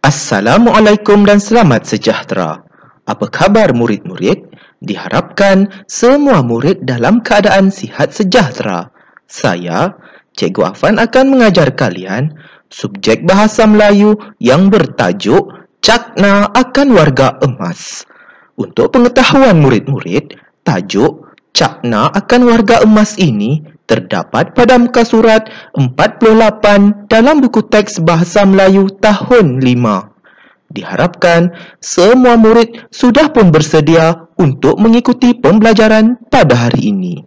Assalamualaikum dan selamat sejahtera. Apa khabar murid-murid? Diharapkan semua murid dalam keadaan sihat sejahtera. Saya, Cikgu Afan akan mengajar kalian subjek bahasa Melayu yang bertajuk Cakna akan Warga Emas. Untuk pengetahuan murid-murid, tajuk Cakna akan Warga Emas ini terdapat pada muka surat 48 dalam buku teks Bahasa Melayu tahun 5. Diharapkan semua murid sudah pun bersedia untuk mengikuti pembelajaran pada hari ini.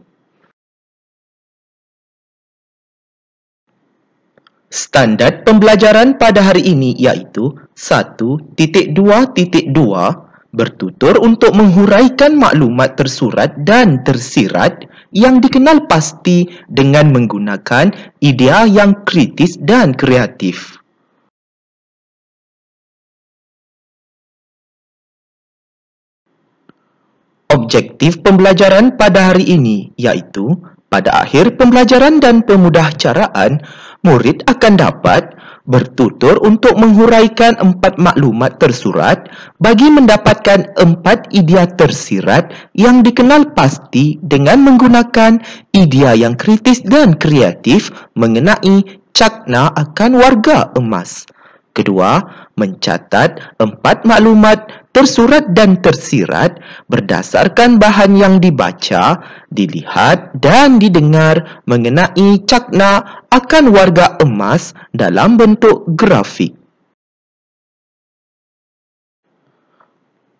Standard pembelajaran pada hari ini iaitu 1.2.2 bertutur untuk menghuraikan maklumat tersurat dan tersirat yang dikenal pasti dengan menggunakan idea yang kritis dan kreatif. Objektif pembelajaran pada hari ini iaitu pada akhir pembelajaran dan pemudahcaraan, murid akan dapat bertutur untuk menghuraikan 4 maklumat tersurat bagi mendapatkan 4 idea tersirat yang dikenal pasti dengan menggunakan idea yang kritis dan kreatif mengenai cakna akan warga emas. Kedua, mencatat 4 maklumat tersurat dan tersirat berdasarkan bahan yang dibaca, dilihat dan didengar mengenai cakna akan warga emas dalam bentuk grafik.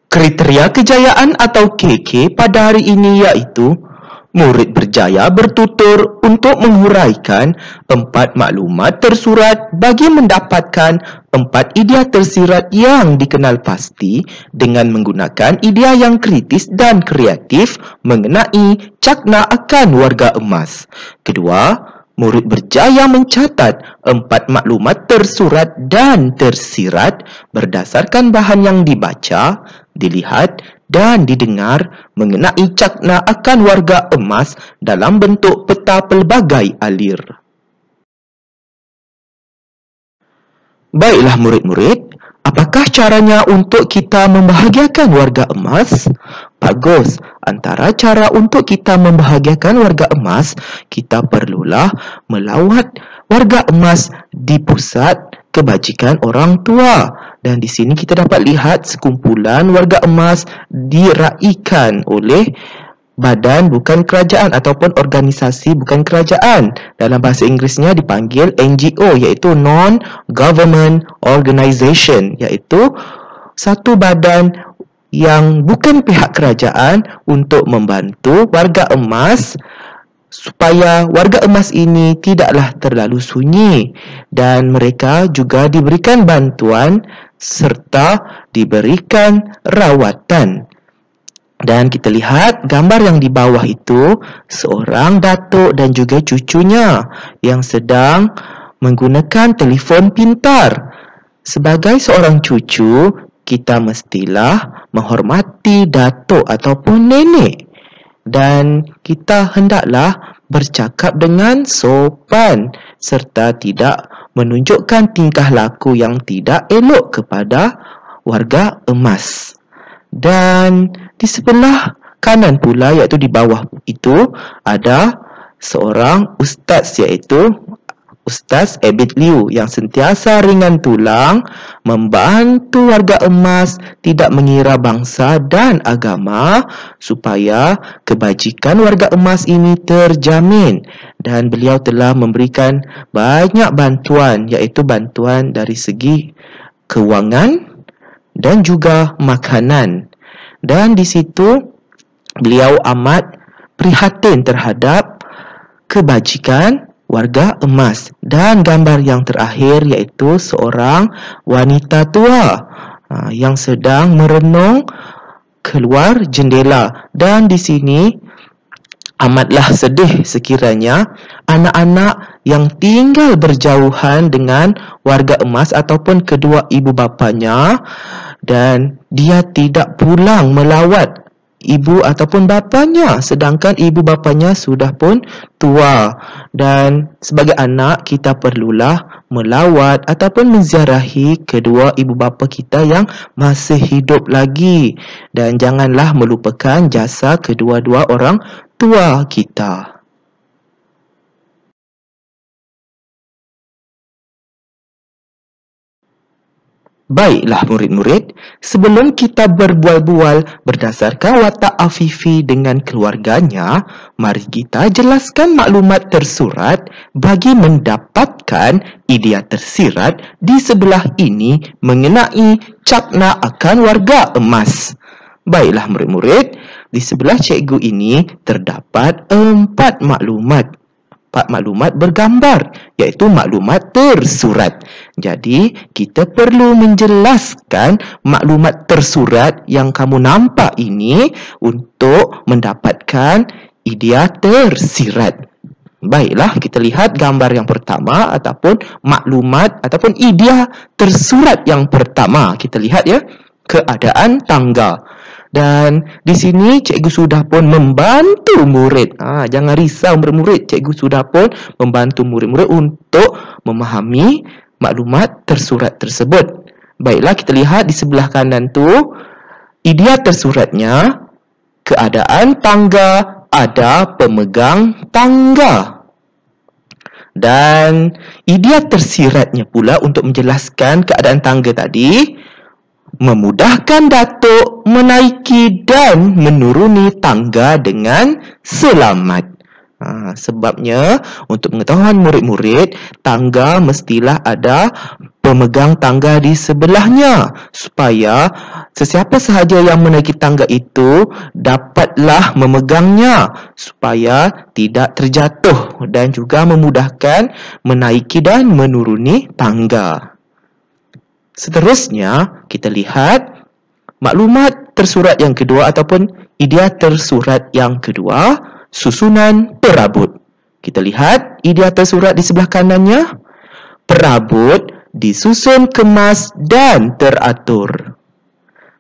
Kriteria kejayaan atau KK pada hari ini iaitu murid berjaya bertutur untuk menghuraikan 4 maklumat tersurat bagi mendapatkan 4 idea tersirat yang dikenal pasti dengan menggunakan idea yang kritis dan kreatif mengenai cakna akan warga emas. Kedua, murid berjaya mencatat 4 maklumat tersurat dan tersirat berdasarkan bahan yang dibaca, dilihat dan didengar mengenai cakna akan warga emas dalam bentuk peta pelbagai alir. Baiklah murid-murid, apakah caranya untuk kita membahagiakan warga emas? Bagus, antara cara untuk kita membahagiakan warga emas, kita perlulah melawat warga emas di pusat kebajikan orang tua. Dan di sini kita dapat lihat sekumpulan warga emas diraikan oleh badan bukan kerajaan ataupun organisasi bukan kerajaan. Dalam bahasa Inggerisnya dipanggil NGO, iaitu Non-Government Organisation, iaitu satu badan yang bukan pihak kerajaan untuk membantu warga emas supaya warga emas ini tidaklah terlalu sunyi, dan mereka juga diberikan bantuan serta diberikan rawatan. Dan kita lihat gambar yang di bawah itu seorang datuk dan juga cucunya yang sedang menggunakan telefon pintar. Sebagai seorang cucu, kita mestilah menghormati datuk ataupun nenek, dan kita hendaklah bercakap dengan sopan serta tidak menunjukkan tingkah laku yang tidak elok kepada warga emas. Dan di sebelah kanan pula, iaitu di bawah itu, ada seorang ustaz, iaitu Ustaz Abid Liu yang sentiasa ringan tulang membantu warga emas tidak mengira bangsa dan agama supaya kebajikan warga emas ini terjamin, dan beliau telah memberikan banyak bantuan, iaitu bantuan dari segi kewangan dan juga makanan. Dan di situ beliau amat prihatin terhadap kebajikan warga emas. Dan gambar yang terakhir iaitu seorang wanita tua yang sedang merenung keluar jendela. Dan di sini amatlah sedih sekiranya anak-anak yang tinggal berjauhan dengan warga emas ataupun kedua ibu bapanya, dan dia tidak pulang melawat ibu ataupun bapanya, sedangkan ibu bapanya sudah pun tua. Dan sebagai anak, kita perlulah melawat ataupun menziarahi kedua ibu bapa kita yang masih hidup lagi. Dan janganlah melupakan jasa kedua-dua orang tua kita. Baiklah murid-murid, sebelum kita berbual-bual berdasarkan watak Afifi dengan keluarganya, mari kita jelaskan maklumat tersurat bagi mendapatkan idea tersirat di sebelah ini mengenai cakna akan warga emas. Baiklah murid-murid, di sebelah cikgu ini terdapat 4 maklumat. 4 maklumat bergambar, iaitu maklumat tersurat. Jadi, kita perlu menjelaskan maklumat tersurat yang kamu nampak ini untuk mendapatkan idea tersirat. Baiklah, kita lihat gambar yang pertama ataupun maklumat ataupun idea tersurat yang pertama. Kita lihat ya, keadaan tangga. Dan di sini cikgu sudah pun membantu murid. Jangan risau murid-murid, cikgu sudah pun membantu murid-murid untuk memahami maklumat tersurat tersebut. Baiklah, kita lihat di sebelah kanan tu, idea tersuratnya, keadaan tangga, ada pemegang tangga. Dan idea tersiratnya pula untuk menjelaskan keadaan tangga tadi, memudahkan datuk menaiki dan menuruni tangga dengan selamat. Sebabnya, untuk pengetahuan murid-murid, tangga mestilah ada pemegang tangga di sebelahnya, supaya sesiapa sahaja yang menaiki tangga itu dapatlah memegangnya, supaya tidak terjatuh dan juga memudahkan menaiki dan menuruni tangga. Seterusnya, kita lihat maklumat tersurat yang kedua ataupun idea tersurat yang kedua, susunan perabot. Kita lihat idea tersurat di sebelah kanannya. Perabot disusun kemas dan teratur.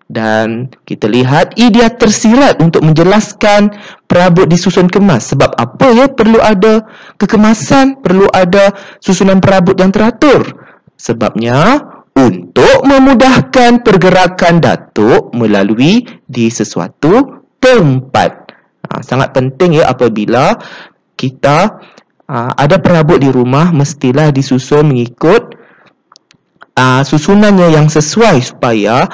Dan kita lihat idea tersirat untuk menjelaskan perabot disusun kemas. Sebab apa ya perlu ada kekemasan, perlu ada susunan perabot yang teratur? Sebabnya untuk memudahkan pergerakan datuk melalui di sesuatu tempat. Sangat penting ya apabila kita ada perabot di rumah, mestilah disusun mengikut susunannya yang sesuai supaya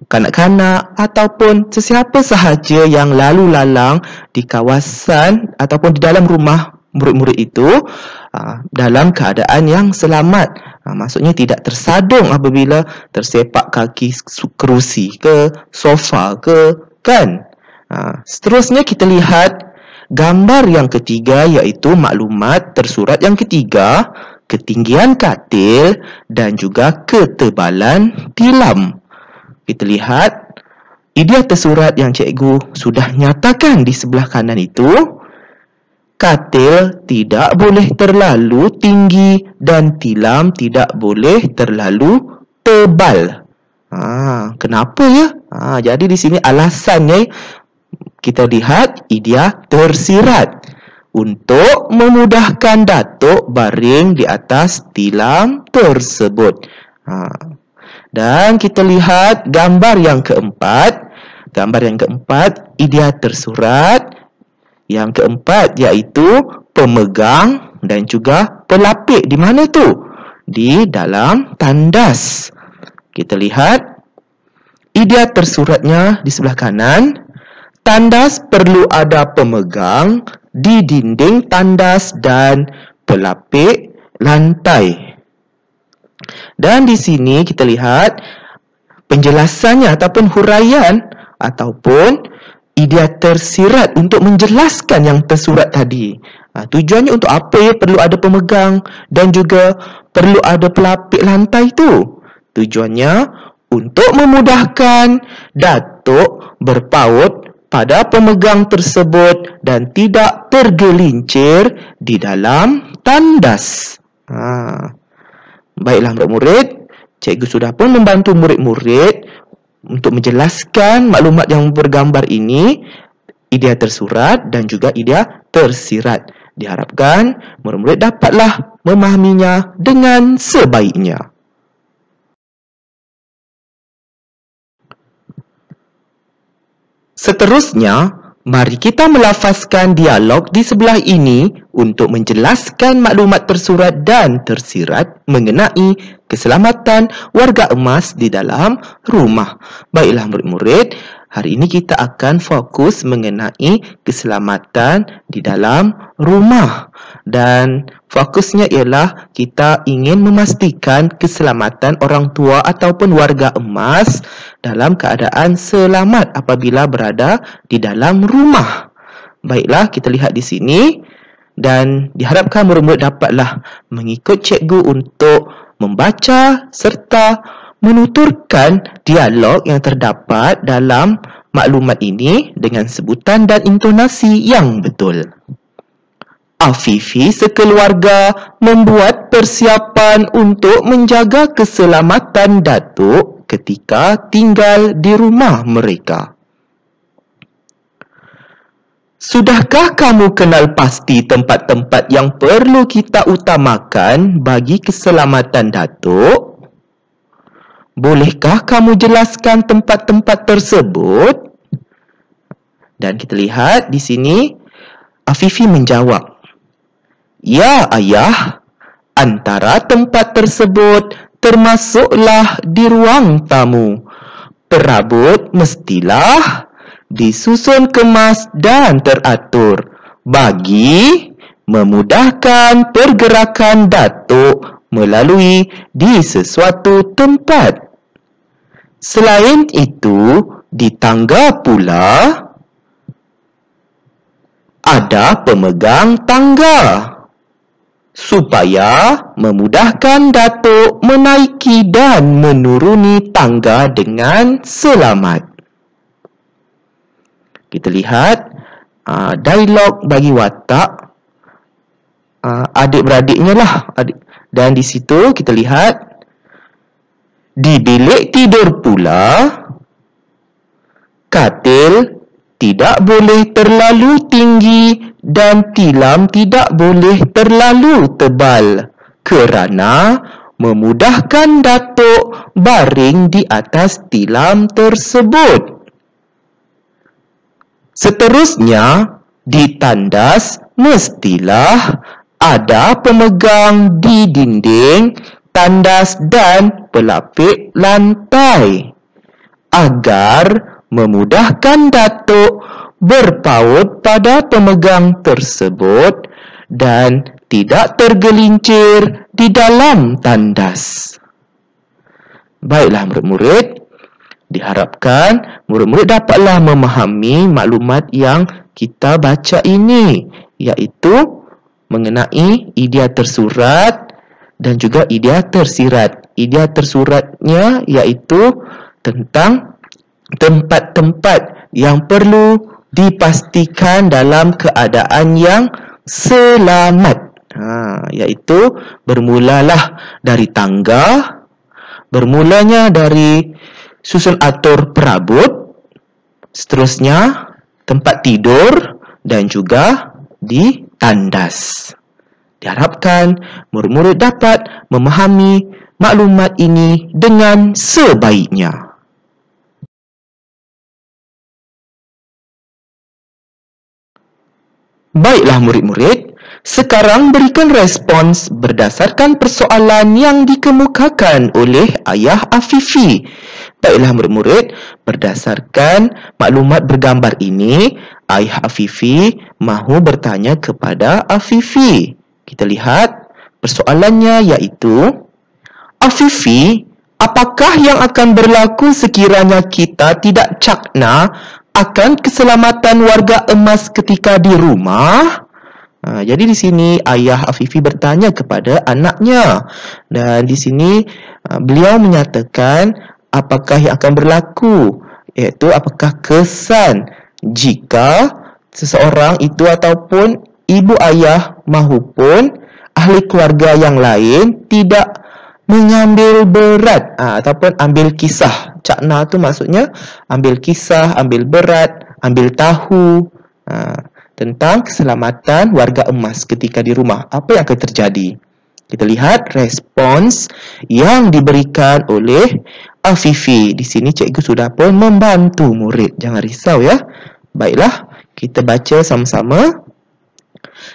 kanak-kanak ataupun sesiapa sahaja yang lalu lalang di kawasan ataupun di dalam rumah murid-murid itu dalam keadaan yang selamat. Maksudnya tidak tersadung apabila tersepak kaki kerusi ke sofa ke kan. Seterusnya kita lihat gambar yang ketiga, iaitu maklumat tersurat yang ketiga, ketinggian katil dan juga ketebalan tilam. Kita lihat idea tersurat yang cikgu sudah nyatakan di sebelah kanan itu. Katil tidak boleh terlalu tinggi dan tilam tidak boleh terlalu tebal. Kenapa ya? Jadi di sini alasannya kita lihat idea tersirat untuk memudahkan datuk baring di atas tilam tersebut. Dan kita lihat gambar yang keempat. Gambar yang keempat, idea tersurat. Yang keempat iaitu pemegang dan juga pelapik. Di mana tu? Di dalam tandas. Kita lihat idea tersuratnya di sebelah kanan. Tandas perlu ada pemegang di dinding tandas dan pelapik lantai. Dan di sini kita lihat penjelasannya ataupun huraian ataupun idea tersirat untuk menjelaskan yang tersurat tadi. Tujuannya untuk apa ya perlu ada pemegang dan juga perlu ada pelapik lantai itu? Tujuannya untuk memudahkan datuk berpaut pada pemegang tersebut dan tidak tergelincir di dalam tandas. Baiklah murid-murid, cikgu sudah pun membantu murid-murid untuk menjelaskan maklumat yang bergambar ini, idea tersurat dan juga idea tersirat. Diharapkan murid-murid dapatlah memahaminya dengan sebaiknya. Seterusnya, mari kita melafazkan dialog di sebelah ini untuk menjelaskan maklumat tersurat dan tersirat mengenai keselamatan warga emas di dalam rumah. Baiklah murid-murid, hari ini kita akan fokus mengenai keselamatan di dalam rumah. Dan fokusnya ialah kita ingin memastikan keselamatan orang tua ataupun warga emas dalam keadaan selamat apabila berada di dalam rumah. Baiklah, kita lihat di sini dan diharapkan murid-murid dapatlah mengikut cikgu untuk membaca serta menuturkan dialog yang terdapat dalam maklumat ini dengan sebutan dan intonasi yang betul. Afifi sekeluarga membuat persiapan untuk menjaga keselamatan Datuk ketika tinggal di rumah mereka. Sudahkah kamu kenal pasti tempat-tempat yang perlu kita utamakan bagi keselamatan Datuk? Bolehkah kamu jelaskan tempat-tempat tersebut? Dan kita lihat di sini, Afifi menjawab, "Ya, Ayah. Antara tempat tersebut termasuklah di ruang tamu. Perabot mestilah disusun kemas dan teratur bagi memudahkan pergerakan Datuk melalui di sesuatu tempat. Selain itu, di tangga pula ada pemegang tangga supaya memudahkan Datuk menaiki dan menuruni tangga dengan selamat." Kita lihat dialog bagi watak adik-beradiknya lah. Dan di situ kita lihat di bilik tidur pula, katil tidak boleh terlalu tinggi dan tilam tidak boleh terlalu tebal kerana memudahkan Datuk baring di atas tilam tersebut. Seterusnya, di tandas mestilah ada pemegang di dinding, tandas dan pelapik lantai agar memudahkan Datuk berpaut pada pemegang tersebut dan tidak tergelincir di dalam tandas. Baiklah murid-murid, diharapkan murid-murid dapatlah memahami maklumat yang kita baca ini, iaitu mengenai idea tersurat dan juga idea tersirat. Idea tersuratnya iaitu tentang tempat-tempat yang perlu dipastikan dalam keadaan yang selamat. Iaitu bermulalah dari tangga, bermulanya dari susun atur perabot, seterusnya tempat tidur dan juga di tandas. Diharapkan murid-murid dapat memahami maklumat ini dengan sebaiknya. Baiklah murid-murid, sekarang berikan respons berdasarkan persoalan yang dikemukakan oleh Ayah Afifi. Baiklah murid-murid, berdasarkan maklumat bergambar ini, Ayah Afifi mahu bertanya kepada Afifi. Kita lihat persoalannya iaitu, Afifi, apakah yang akan berlaku sekiranya kita tidak cakna akan keselamatan warga emas ketika di rumah? Jadi di sini Ayah Afifi bertanya kepada anaknya, dan di sini beliau menyatakan apakah yang akan berlaku, iaitu apakah kesan jika seseorang itu ataupun ibu ayah mahupun ahli keluarga yang lain tidak mengambil berat ataupun ambil kisah. Cakna tu maksudnya ambil kisah, ambil berat, ambil tahu tentang keselamatan warga emas ketika di rumah. Apa yang akan terjadi? Kita lihat respons yang diberikan oleh Afifi. Di sini cikgu sudah pun membantu murid. Jangan risau ya. Baiklah, kita baca sama-sama.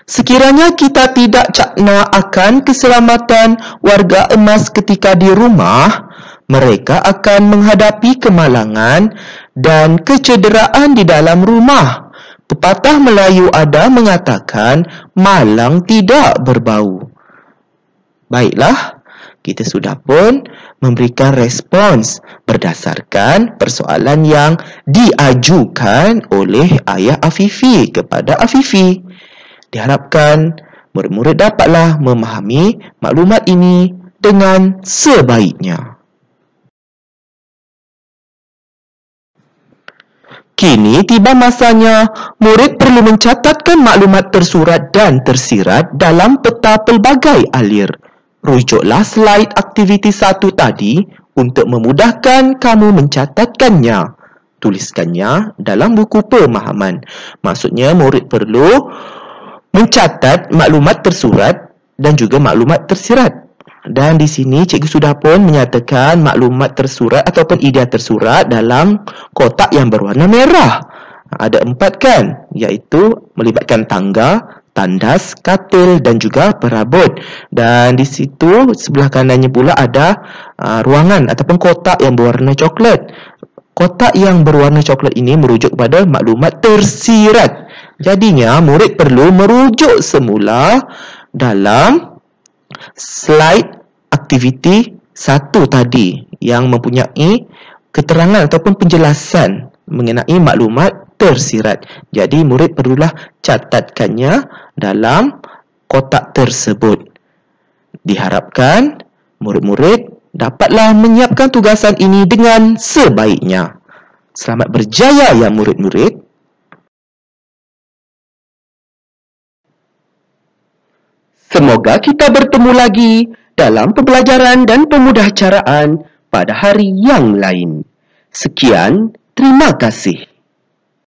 Sekiranya kita tidak cakna akan keselamatan warga emas ketika di rumah, mereka akan menghadapi kemalangan dan kecederaan di dalam rumah. Pepatah Melayu ada mengatakan, malang tidak berbau. Baiklah, kita sudah pun memberikan respons berdasarkan persoalan yang diajukan oleh ayah Afifi kepada Afifi. Diharapkan murid-murid dapatlah memahami maklumat ini dengan sebaiknya. Kini tiba masanya murid perlu mencatatkan maklumat tersurat dan tersirat dalam peta pelbagai alir. Rujuklah slide aktiviti 1 tadi untuk memudahkan kamu mencatatkannya. Tuliskannya dalam buku pemahaman. Maksudnya murid perlu mencatat maklumat tersurat dan juga maklumat tersirat. Dan di sini cikgu sudah pun menyatakan maklumat tersurat ataupun idea tersurat dalam kotak yang berwarna merah. Ada 4 kan, iaitu melibatkan tangga, tandas, katil dan juga perabot. Dan di situ sebelah kanannya pula ada ruangan ataupun kotak yang berwarna coklat. Kotak yang berwarna coklat ini merujuk kepada maklumat tersirat. Jadinya murid perlu merujuk semula dalam slide aktiviti 1 tadi yang mempunyai keterangan ataupun penjelasan mengenai maklumat tersirat. Jadi murid perlulah catatkannya dalam kotak tersebut. Diharapkan murid-murid dapatlah menyiapkan tugasan ini dengan sebaiknya. Selamat berjaya ya murid-murid. Semoga kita bertemu lagi dalam pembelajaran dan pemudahcaraan pada hari yang lain. Sekian, terima kasih.